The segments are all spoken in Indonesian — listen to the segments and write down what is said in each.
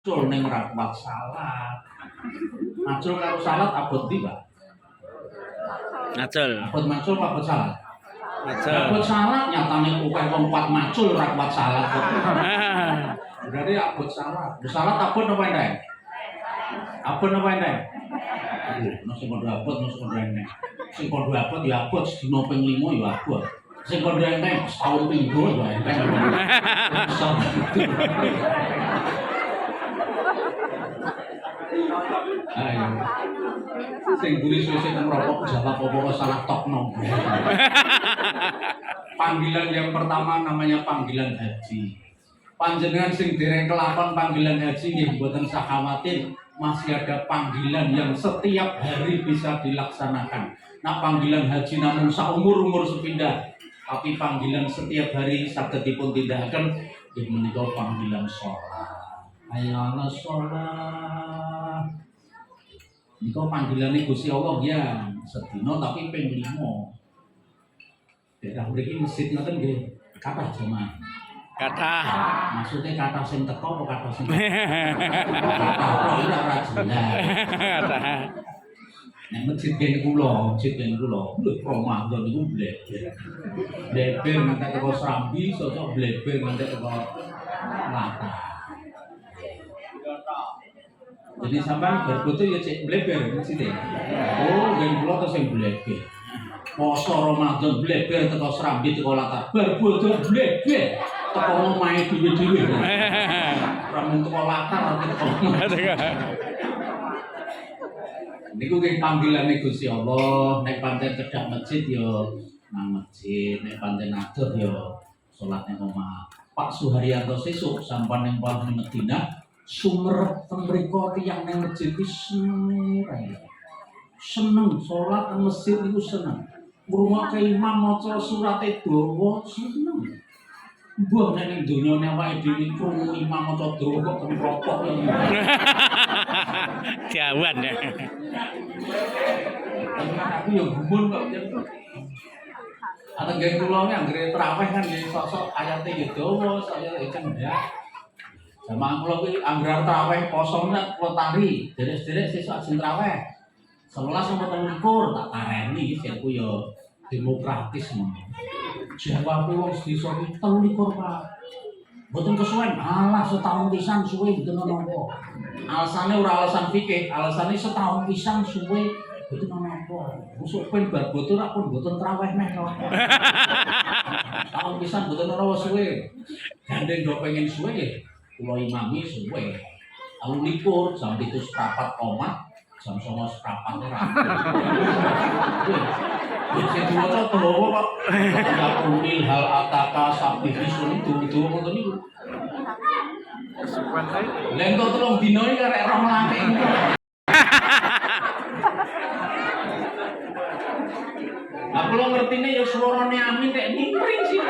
macul ning rapat salat. Macul karo salat abot ndi, Pak? Macul. Abot macul apa abot salat? Macul. Abot salat nyatane akeh wong kuat macul rapat salat. Berarti abot salat. Salat abot apa entek? Abot apa entek? Nasi padha abot, nasi padha entek. Sing padha abot ya abot sedina ping 5 ya abot. Sing padha entek setahun pindho ya entek. Ayo. Sing guri suwe ngerokok jawab apa salah tokno. Panggilan yang pertama namanya panggilan haji. Panjenengan sing dereng kelakon panggilan haji nggih mboten usah khawatir, masih ada panggilan yang setiap hari bisa dilaksanakan. Nah, panggilan haji namun saumur-umur sepindah, tapi panggilan setiap hari saged dipun tindakaken nggih menika panggilan salat. Ayo ana salat. Niku panggilane Gusti Allah ya, sedina tapi ping 5. Daerah mriki masjid ngoten nggih, kathah jemaah. Kathah. Maksudnya kathah sing teko apa kathah sing kathah ora jelas. Nek masjid ben kula, lho Ramadan niku bleber. Bleber nganti teko Srambi, sosok bleber nganti teko Latah. Jadi sampean berfoto ya cek bleber masjid. Oh, ben kula terus sing bleber. Poso Ramadan bleber teko Srambi teko Latah. Berfoto bleber teko omahe dhewe-dhewe. Ora mung teko Latah teko omahe. Niku ki panggilane Gusti Allah, nek pancen cedhak masjid ya nang masjid, nek pancen adoh ya salat ning omah. Pak Suharyanto sesuk sampean ning Madinah sumerep teng mriku tiyang ning masjid iki seneng salat nang masjid niku seneng. Ngrungokke imam maca surate dawa seneng. Mbah nek ning donyane awake dhewe krungu imam maca dawa kok rokok. Jawan ya. Aku ya gumun kok. Ana nggih kula nek anggere traweh kan nggih sosok ayate ya dawa, saya cendak. Jamaah kula kuwi anggere traweh kosong nek kula tari, derek-derek sesuk ajeng traweh. 11 sampai 13 tak tareni sing ku ya demokratis ngono. Jawabe wong desa iki 13, Pak. Mboten kesuwen, alah setahun pisan suwe mboten napa. Alasane ora alasan fikih, alasane setahun pisan suwe mboten napa. Usuk ben bar boten rak pun mboten traweh meh kok. Setahun pisan mboten ora suwe. Gandeng do pengen suwe nggih. Kula imami suwe. Tahun 21 jam 7.4 komat, jam 9.4 ora. Sing diwaca dawa kok. Yakumil hal ataka sabdi bisun itu ngoten niku. Lento 3 dina iki karek roh lantik. Aku lo ngertine ya suarane amin nek miring sih.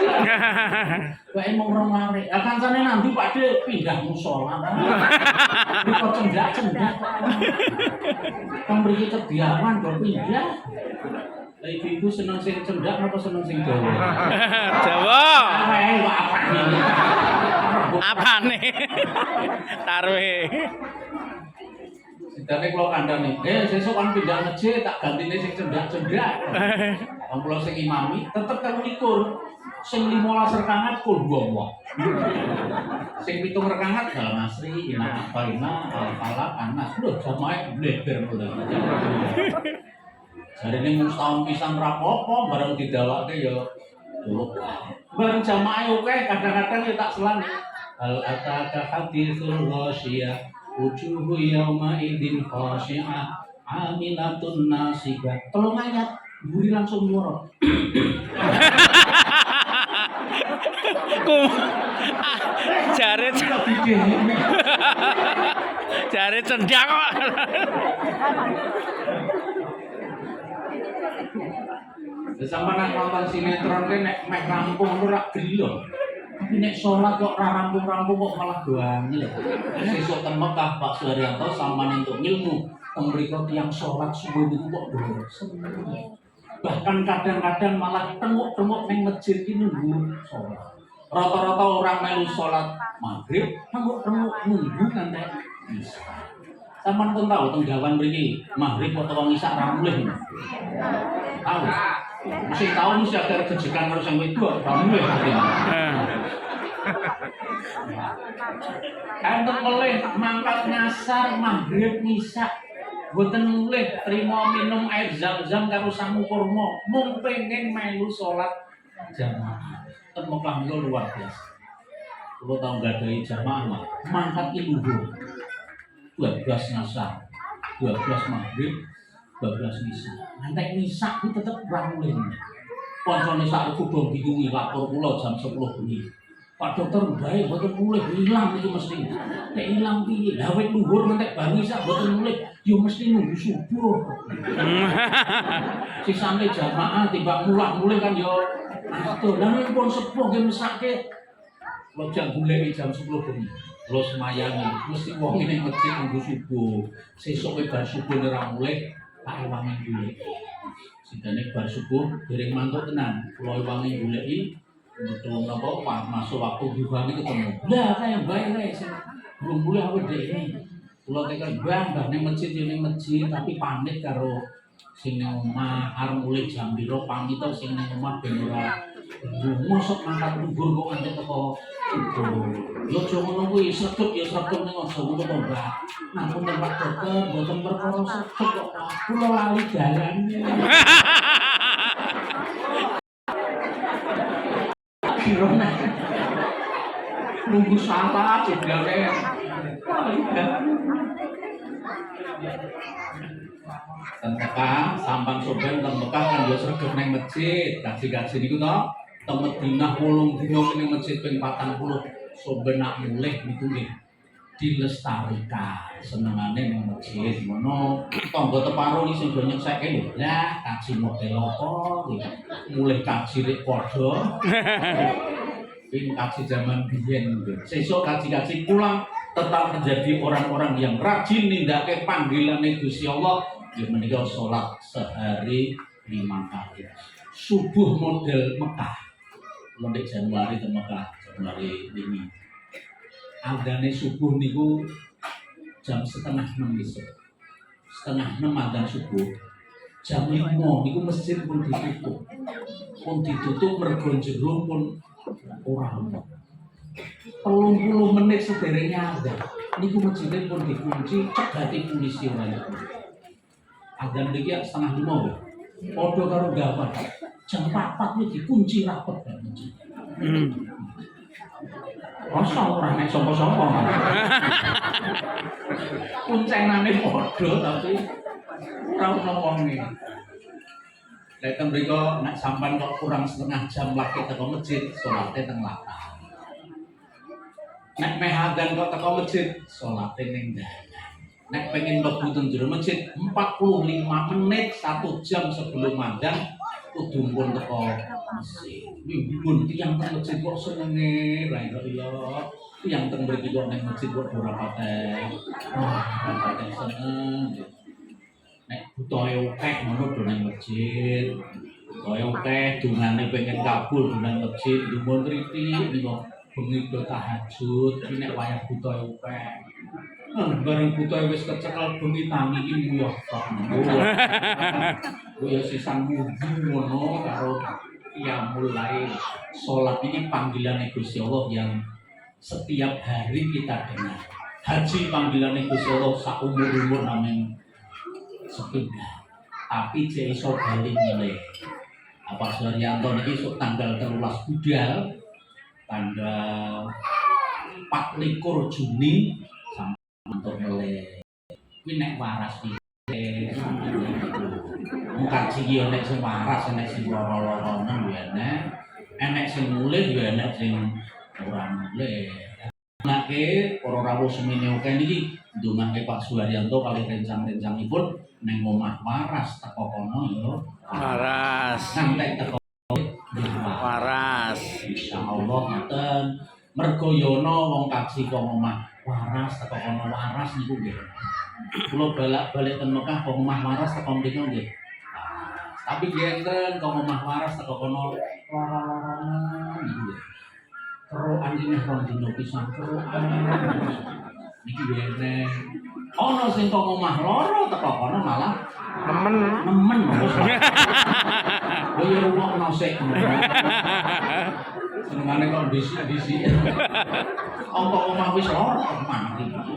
Kayak mau rong lare. Lah kancane nanti Pakde pindah musala. Kok cendak-cendak. Kan mriki kediaman kok pindah. Lah ibu seneng sing cendak apa seneng sing Jawa? Jawa. Apane? Apane? Tarwe. Sidane kula kandhane, sesuk kan pindah masjid tak gantine sing cendak-cendak. Wong kula sing imami tetep 13. Sing 15 rakaat kul Allah. Sing 7 rakaat dalam asri ina qalina al-falaq anas. Lho jamaah bleber mulai. Jarine mung setahun pisan ra apa bareng didawake ya bareng jamaah oke kadang-kadang ya tak selani. Hal ataka haditsul ghasyiyah wujuhu yauma idzin khashi'ah amilatun nasibah. 3 ayat mburi langsung nyuara. Jare cendak kok. Sampai nak nonton sinetron kan nek meh rampung ora gelo. Tapi nek sholat kok ora rampung-rampung kok malah doangel. Sesuk ten Mekah Pak Suharyanto sampean entuk ilmu, mriku tiyang sholat subuh niku kok bosen. Bahkan kadang-kadang malah tenguk-tenguk ning masjid iki nunggu sholat. Rata-rata orang melu salat maghrib, kanggo nunggu nganti isya. Sampeyan pun tahu tenggawan mriki maghrib utawa isya ra mulih. Tahu. Sing tahu mesti ada gejekan karo sing wedok, ra mulih. Enten melih mangkat nyasar maghrib isya. Boten mulih trima minum air zam-zam karo sangu kurma, mung pengen melu salat jamaah. Mekah itu luar biasa. Kalau tahu gadai jamaah mangkat ki luhur. 12 nyasar, 12 maghrib, 12 misa. Nanti misa itu tetap ra mulih. Kancane sak kudu bingungi lapor kula jam 10 bengi. Pak dokter bae boten mulih ilang iki mesti. Nek ilang piye? Lah wit luhur nganti bar misa boten mulih, yo mesti nunggu subuh. Sisane jamaah timbang mulih kan yo atur. Lah nek pun sepuh nggih mesake lojak goleki jam 10 bengi. Terus semayangi, mesti wong ning masjid nunggu subuh. Sesuk bar subuh ora mulih, tak ewangi goleki. Sidane bar subuh dereng mantuk tenan, kula ewangi goleki. Betul napa pas masuk waktu dibangi ketemu. Lah kaya bae kae sing belum mulai awake dhewe. Kula tekan bang ning masjid yo ning masjid tapi pamit karo sing nang omah arep mulai jam piro pamit to sing nang omah ben ora mosok mangkat luhur kok nganti teko subuh. Yo aja ngono kuwi sregep ya sregep ning aja ngono to, Mbak. Nampun Pak Dokter mboten perkara sregep kok kula lali dalan. Kirone nunggu salah jeblake. Ten Mekah, sampang soben ten Mekah kan yo sregep ning masjid. Kaji-kaji niku to, ten Madinah 8 dina ning masjid ping 40 soben nak mulih niku nggih dilestarikan. Senengane ning masjid ngono. Tangga teparo iki sing do nyekseke lho. Lah, kaji model apa iki? Mulih kaji rek padha. Ini kaji zaman biyen. Sesuk kaji-kaji pulang tetap menjadi orang-orang yang rajin nindake panggilan Gusti Allah. Ya menika salat sehari 5 kali. Subuh model Mekah. Londek Januari te Mekah, Januari ini. Adane subuh niku jam 5:30 esuk. 5:30 adzan subuh. Jam 5 niku masjid pun ditutup. Pun ditutup mergo jero pun ora ono. 30 menit sederengnya adzan. Niku masjid pun dikunci, cegati polisi ora. Adzan iki 4:30. Padha karo gawan. Jam 4 iki dikunci rapet kan. Rasa ora nek sapa-sapa. Kuncenane padha tapi ora ono wonge. Lek ten mriko nek sampean kok kurang setengah jam lagi teko masjid, salate teng latar. Nek meh adzan kok teko masjid, salate ning dalan. Nek pengen mlebu teng jero masjid 45 menit 1 jam sebelum adzan kudu pun teko masjid. Pun tiyang teng masjid kok senenge ra iso. Tiyang teng mriki kok ning masjid kok ora patek. Patek seneng. Nek butuhe akeh ngono do ning masjid. Butuhe akeh dungane pengen kabul do nang masjid, dumun kritik niku bengi do tahajud, iki nek wayah butuhe akeh. Bareng butuhe wis kecekel bengi tangi iki muyah tok. Yo sisan mudi ngono karo yang mulai salat ini panggilan Gusti Allah yang setiap hari kita dengar. Haji panggilan Gusti Allah sak umur-umur namanya sepindah. Tapi jek iso bali milih. Apa Suryanto niki sok tanggal 13 budal tanggal 24 Juni sampai untuk milih. Kuwi nek waras iki. Kaji yo nek sing waras, nek sing loro-loronen yo enek sing mulih yo enek sing ora mulih. Nake para rawuh semene oke niki ndongake Pak Suharyanto kali rencang-rencangipun neng omah waras teko kono yo Waras. sampai teko Waras. insyaallah ngoten. Mergo yo ana wong kaji kok omah waras teko kono waras niku nggih. Kula balak-balik ten Mekah kok omah waras teko mriki nggih. Tapi enten kok omah waras teko kono lara-larane niku nggih. kerokan ini rong dino pisan kerokan. Niki wene. Ana sing kok omah loro teko kono malah nemen. Lho ya rungokno sik. Senengane kok disi-disi. Angka omah wis loro kemana iki.